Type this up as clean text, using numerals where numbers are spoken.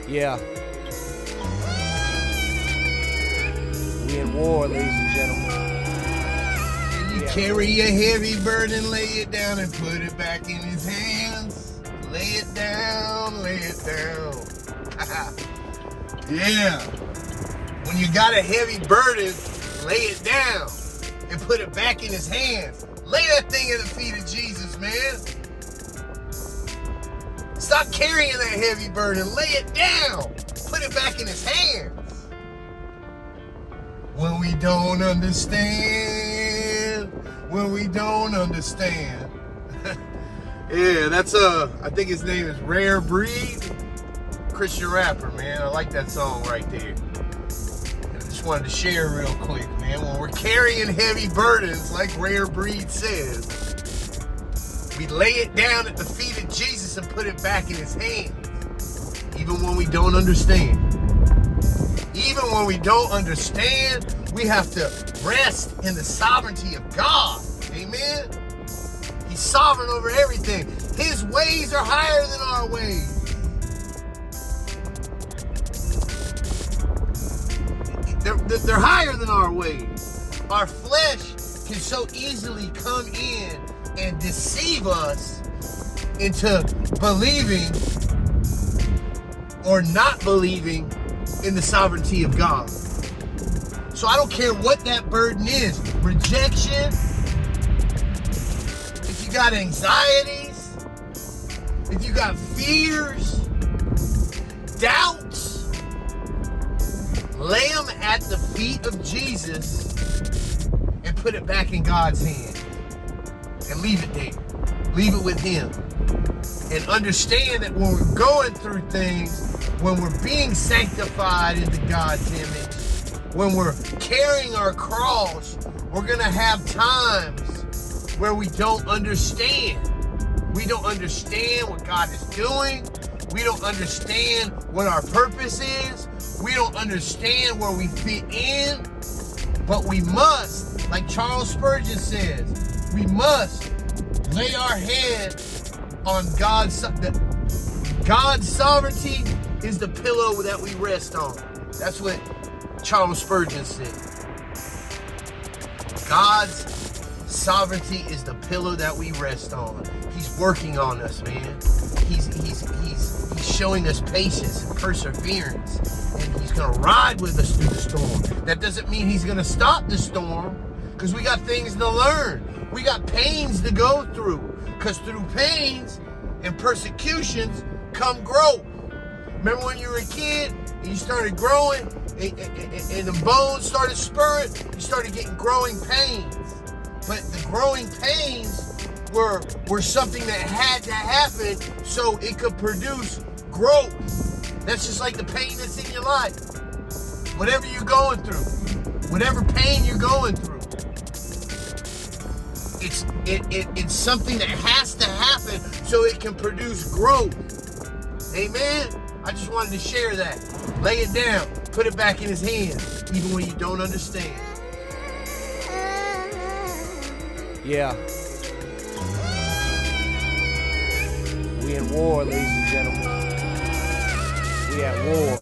Yeah. We in war, ladies and gentlemen. You carry a heavy burden, lay it down and put it back in his hands. Lay it down, lay it down. Yeah. When you got a heavy burden, lay it down and put it back in his hands. Lay that thing at the feet of Jesus, man. Stop carrying that heavy burden. Lay it down. Put it back in his hands. When we don't understand. When we don't understand. Yeah, that's I think his name is Rare Breed. Christian rapper, man. I like that song right there. I just wanted to share real quick, man. When we're carrying heavy burdens, like Rare Breed says, we lay it down at the feet of Jesus and put it back in his hands. Even when we don't understand. Even when we don't understand, we have to rest in the sovereignty of God. Amen? He's sovereign over everything. His ways are higher than our ways. They're higher than our ways. Our flesh can so easily come in and deceive us into believing or not believing in the sovereignty of God. So I don't care what that burden is. Rejection, if you got anxieties, if you got fears, doubts, lay them at the feet of Jesus and put it back in God's hand. And leave it there. Leave it with him. And understand that when we're going through things, when we're being sanctified into God's image, when we're carrying our cross, we're going to have times where we don't understand. We don't understand what God is doing. We don't understand what our purpose is. We don't understand where we fit in. But we must, like Charles Spurgeon says, we must lay our head on God's sovereignty is the pillow that we rest on. That's what Charles Spurgeon said. God's sovereignty is the pillow that we rest on. He's working on us, man. He's showing us patience and perseverance. And he's going to ride with us through the storm. That doesn't mean he's going to stop the storm, because we got things to learn. We got pains to go through, because through pains and persecutions come growth. Remember when you were a kid and you started growing and the bones started spurring, you started getting growing pains. But the growing pains were something that had to happen so it could produce growth. That's just like the pain that's in your life. Whatever you're going through, whatever pain you're going through, it's something that has to happen so it can produce growth. Amen? I just wanted to share that. Lay it down. Put it back in his hands, even when you don't understand. Yeah. We in war, ladies and gentlemen. We at war.